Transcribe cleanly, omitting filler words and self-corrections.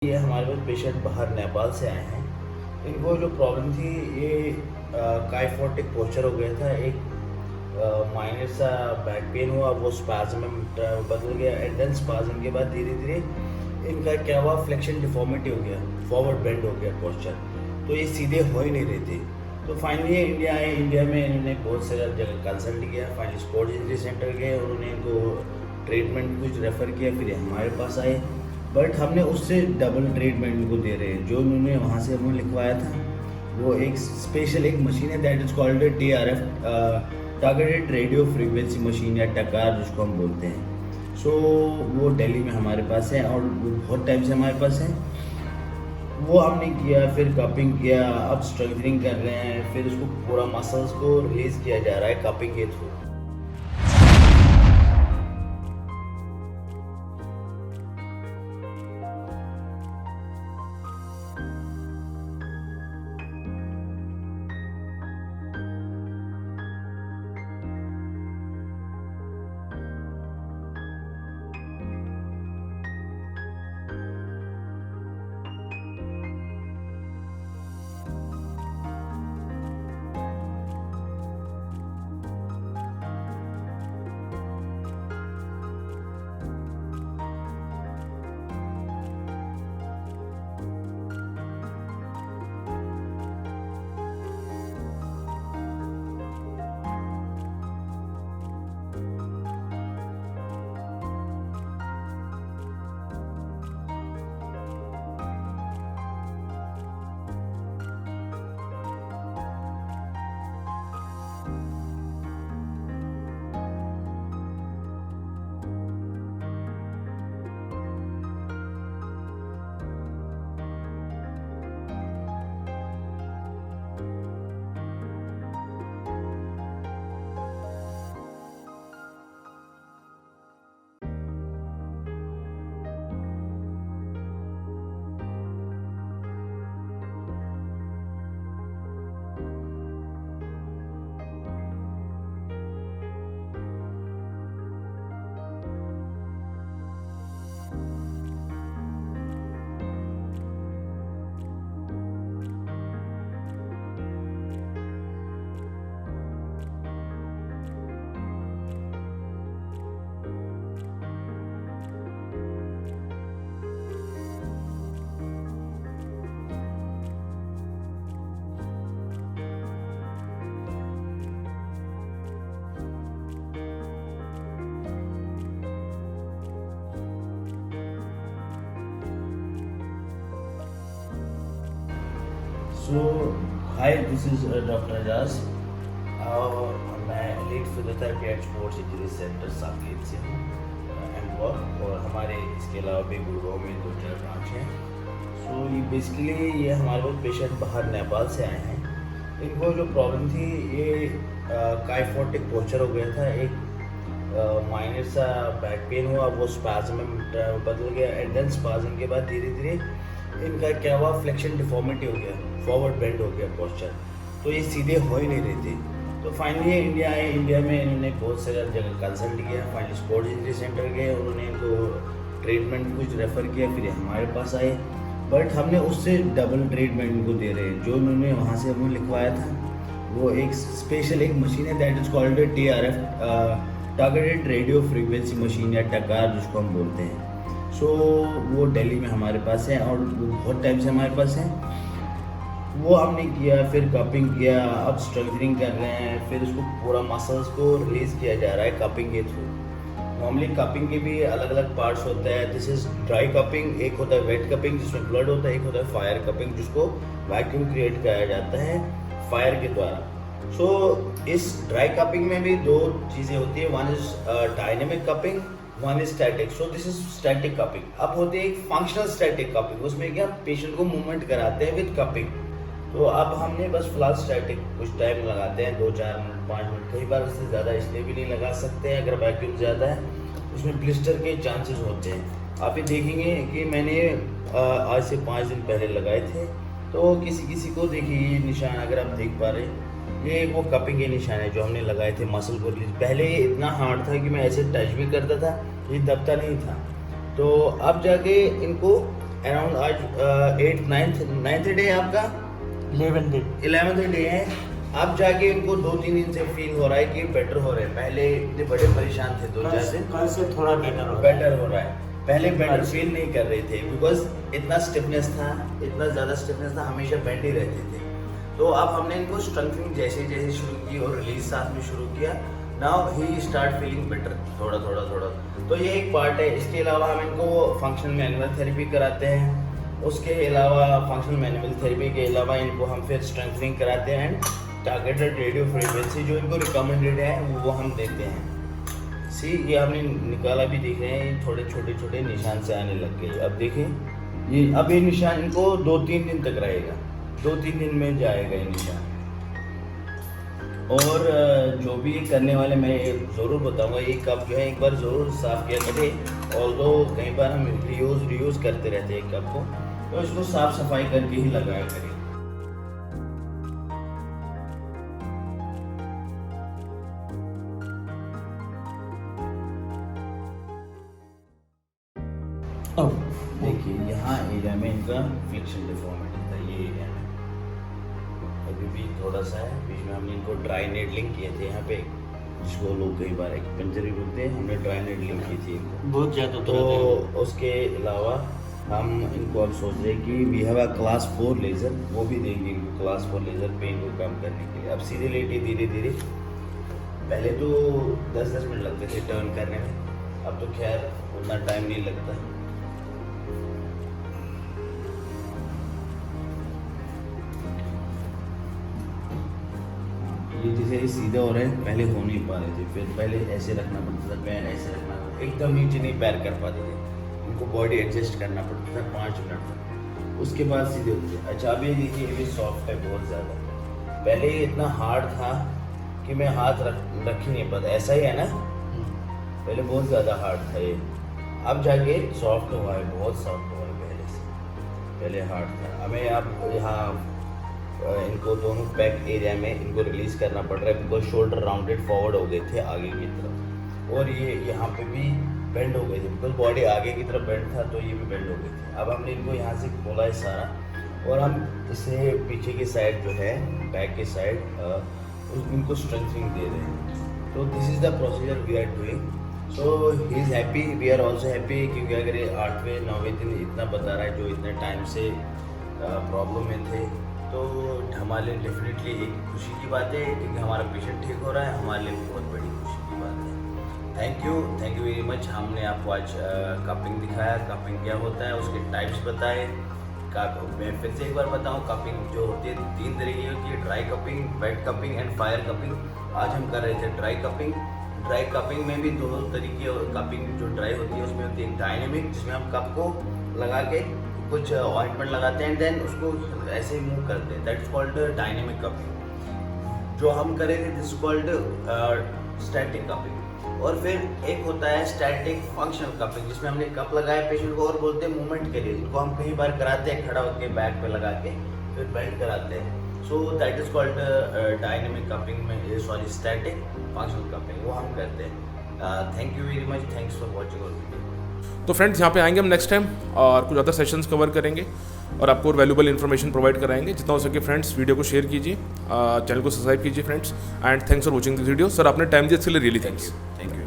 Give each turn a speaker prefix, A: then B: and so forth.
A: ये हमारे पास पेशेंट बाहर नेपाल से आए हैं। इनको जो प्रॉब्लम थी ये काइफोटिक पोस्चर हो गया था। एक माइनर सा बैक पेन हुआ, वो स्पाज्म में बदल गया। एंडन स्पाज्म के बाद धीरे धीरे इनका क्या हुआ, फ्लेक्शन डिफॉर्मिटी हो गया, फॉरवर्ड बेंड हो गया पोस्चर। तो ये सीधे हो ही नहीं रहे थे। तो फाइनली ये इंडिया आए। इंडिया में इन्होंने बहुत सारा जगह कंसल्ट किया। फाइनली स्पोर्ट्स इंजरी सेंटर गए, उन्होंने इनको ट्रीटमेंट कुछ रेफ़र किया, फिर हमारे पास आए। बट हमने उससे डबल ट्रीटमेंट इनको दे रहे हैं। जो उन्होंने वहाँ से हमें लिखवाया था, वो एक स्पेशल एक मशीन है, that is called TRF, targeted radio frequency machine, या टकार जिसको हम बोलते हैं। सो वो दिल्ली में हमारे पास है और बहुत टाइम से हमारे पास है। वो हमने किया, फिर कपिंग किया, अब स्ट्रेंथनिंग कर रहे हैं, फिर उसको पूरा मसल्स को रिलीज़ किया जा रहा है कपिंग के through. So hi, this is doctor Ejaz और मैं lead physiotherapy at sports injury centre Saket से हूँ एम्बॉर, और हमारे इसके अलावा भी गुड़गांव में 2-4 ब्रांच हैं। सो ये बेसिकली ये हमारे पास पेशेंट बाहर नेपाल से आए हैं। इनको जो प्रॉब्लम थी ये काइफोटिक पोस्चर हो गया था। एक माइनर सा बैक पेन हुआ, वो स्पाज्म में बदल गया। एंडन स्पाज्म के बाद धीरे धीरे इनका क्या हुआ, फ्लेक्शन डिफॉर्मिटी हो गया, फॉरवर्ड बेंड हो गया पोस्चर। तो ये सीधे हो ही नहीं रहे थे। तो फाइनली ये इंडिया आए। इंडिया में इन्होंने बहुत सारा जगह कंसल्ट किया। फाइनली स्पोर्ट्स इंजरी सेंटर गए, उन्होंने इनको ट्रीटमेंट कुछ रेफ़र किया, फिर हमारे पास आए। बट हमने उससे डबल ट्रीटमेंट इनको दे रहे हैं। जो उन्होंने वहाँ से हमें लिखवाया था, वो एक स्पेशल एक मशीन है, that is called TRF, targeted radio frequency machine, या टकार जिसको हम बोलते हैं। सो वो दिल्ली में हमारे पास है और बहुत टाइम से हमारे पास है। वो हमने किया, फिर कपिंग किया, अब स्ट्रेंथनिंग कर रहे हैं, फिर उसको पूरा मसल्स को रिलीज़ किया जा रहा है कपिंग के थ्रू। नॉर्मली कपिंग के भी अलग अलग पार्ट्स होते हैं। दिस इज़ ड्राई कपिंग, एक होता है वेट कपिंग जिसमें ब्लड होता है, एक होता है फायर कपिंग जिसको वैक्यूम क्रिएट किया जाता है फायर के द्वारा। सो इस ड्राई कपिंग में भी 2 चीज़ें होती है, one is dynamic cupping, one is static. So this is static cupping. अब होती है एक फंक्शनल स्टैटिक कपिंग, उसमें क्या पेशेंट को मूवमेंट कराते हैं विद कपिंग। तो अब हमने बस फिलहाल स्टैटिक कुछ टाइम लगाते हैं, 2-4 मिनट 5 मिनट, कई बार उससे ज़्यादा इसलिए भी नहीं लगा सकते हैं अगर वैक्यूम ज़्यादा है, उसमें ब्लिस्टर के चांसेस होते हैं। आप ये देखेंगे कि मैंने आज से 5 दिन पहले लगाए थे, तो किसी किसी को देखिए ये निशान अगर आप देख पा रहे हैं, ये वो कपिंग के निशान है जो हमने लगाए थे मसल को रिलीज। पहले ये इतना हार्ड था कि मैं ऐसे टच भी करता था, ये दबता नहीं था। तो अब जाके इनको अराउंड आज 8th डे आपका 11th डे है। अब जाके इनको 2-3 दिन से फील हो रहा है कि बेटर हो रहे हैं। पहले इतने बड़े परेशान थे 2-4 दिन,
B: कल से थोड़ा
A: बेटर हो रहा है। पहले बेटर फील नहीं कर रहे थे बिकॉज इतना स्टिफनेस था, इतना ज़्यादा स्टिफनेस था, हमेशा बेंड ही रहते थे। तो अब हमने इनको स्ट्रेंथनिंग जैसे जैसे शुरू की और रिलीज साथ में शुरू किया, now he start feeling better थोड़ा थोड़ा। तो ये एक पार्ट है। इसके अलावा हम इनको फंक्शनल मैनुअल थेरेपी कराते हैं। उसके अलावा फंक्शनल मैनुअल थेरेपी के अलावा इनको हम फिर स्ट्रेंथनिंग कराते हैं एंड टारगेटेड रेडियो फ्रीक्वेंसी जो इनको रिकमेंडेड है वो हम देते हैं। सी ये हमने निकाला भी दिख रहे हैं, थोड़े छोटे निशान से आने लग गए। अब देखें ये, अब ये निशान इनको 2-3 दिन तक रहेगा, 2-3 दिन में जाएगा ये निशान। और जो भी करने वाले मैं ज़रूर बताऊंगा, ये कप जो है एक बार ज़रूर साफ़ किया करें। और दो कई बार हम रियूज़ करते रहते हैं कप को, तो इसको साफ़ सफाई करके ही लगाया करें। देखिए यहाँ एरिया में इनका फ्लेक्शन डिफॉर्मिटी था, ये एरिया में अभी भी थोड़ा सा है। बीच में हमने इनको ड्राई नेडलिंग किए थे यहाँ पे, जिसको लोग कई बार एक पंजरी बोलते हैं, हमने ड्राई नेडलिंग की थी
B: बहुत ज़्यादा।
A: तो उसके अलावा हम इनको अब सोच रहे हैं कि we have a class 4 laser, वो भी देंगे इनको क्लास 4 लेज़र पेन को कम करने के लिए। अब सीधे लेटे धीरे धीरे, पहले तो 10-10 मिनट लगते थे टर्न करने में, अब तो खैर उतना टाइम नहीं लगता। ये जैसे सीधे हो रहे हैं, पहले हो नहीं पा रहे थे, फिर पहले ऐसे रखना पड़ता था, पैर ऐसे रखना पड़ता था, एकदम नीचे नहीं पैर कर पाते थे, इनको बॉडी एडजस्ट करना पड़ता था 5 मिनट तक, उसके बाद सीधे होते। अच्छा अब ये देखिए, ये भी सॉफ्ट है बहुत ज़्यादा। पहले ये इतना हार्ड था कि मैं हाथ रख ही नहीं पाता, ऐसा ही है ना, पहले बहुत ज़्यादा हार्ड था ये, अब जाके सॉफ्ट हुआ है, बहुत सॉफ्ट हुआ है पहले से, पहले हार्ड था। हमें अब यहाँ इनको दोनों बैक एरिया में इनको रिलीज़ करना पड़ रहा है बिकॉज शोल्डर राउंडेड फॉरवर्ड हो गए थे आगे की तरफ, और ये यहाँ पे भी बेंड हो गए थे बिकॉज बॉडी आगे की तरफ बेंड था, तो ये भी बेंड हो गए थे। अब हमने इनको यहाँ से खोला है सारा, और हम इसे पीछे की साइड जो है, बैक की साइड, इनको स्ट्रेंथनिंग दे रहे हैं। तो this is the procedure we are doing. So he is happy, we are also happy, क्योंकि अगर ये 8वें-9वें दिन इतना बता रहा है जो इतने टाइम से प्रॉब्लम में थे, तो हमारे लिए डेफिनेटली एक खुशी की बात है, क्योंकि हमारा पेशेंट ठीक हो रहा है, हमारे लिए बहुत बड़ी खुशी की बात है। Thank you very much. हमने आपको आज कपिंग दिखाया, कपिंग क्या होता है, उसके टाइप्स बताए। मैं फिर से एक बार बताऊं, कपिंग जो होती है 3 तरीके की होती है, dry cupping, wet cupping and fire cupping. आज हम कर रहे थे ड्राई कपिंग। ड्राई कपिंग में भी 2 तरीके कपिंग जो ड्राई होती है उसमें होती है डायनेमिक, जिसमें हम कप को लगा के कुछ ऑइंटमेंट लगाते हैं, देन उसको ऐसे ही मूव करते हैं, that is called dynamic cupping. जो हम करेंगे दिस कॉल्ड स्टैटिक कपिंग। और फिर एक होता है स्टैटिक फंक्शनल कपिंग, जिसमें हमने कप लगाया पेशेंट को और बोलते हैं मूवमेंट के लिए, इनको हम कई बार कराते हैं खड़ा होकर बैक पे लगा के फिर बेंड कराते हैं। So that is called dynamic cupping में, सॉरी स्टैटिक फंक्शनल कपिंग, वो हम करते हैं। Thank you very much, thanks for watching our video.
C: तो फ्रेंड्स यहाँ पे आएंगे हम नेक्स्ट टाइम और कुछ अदर सेशंस कवर करेंगे और आपको वैल्यूबल इन्फॉर्मेशन प्रोवाइड कराएंगे। जितना हो सके फ्रेंड्स वीडियो को शेयर कीजिए, चैनल को सब्सक्राइब कीजिए friends, and thanks for watching this video. Sir आपने टाइम दिया इसके लिए रियली थैंक्स।
A: Thank you.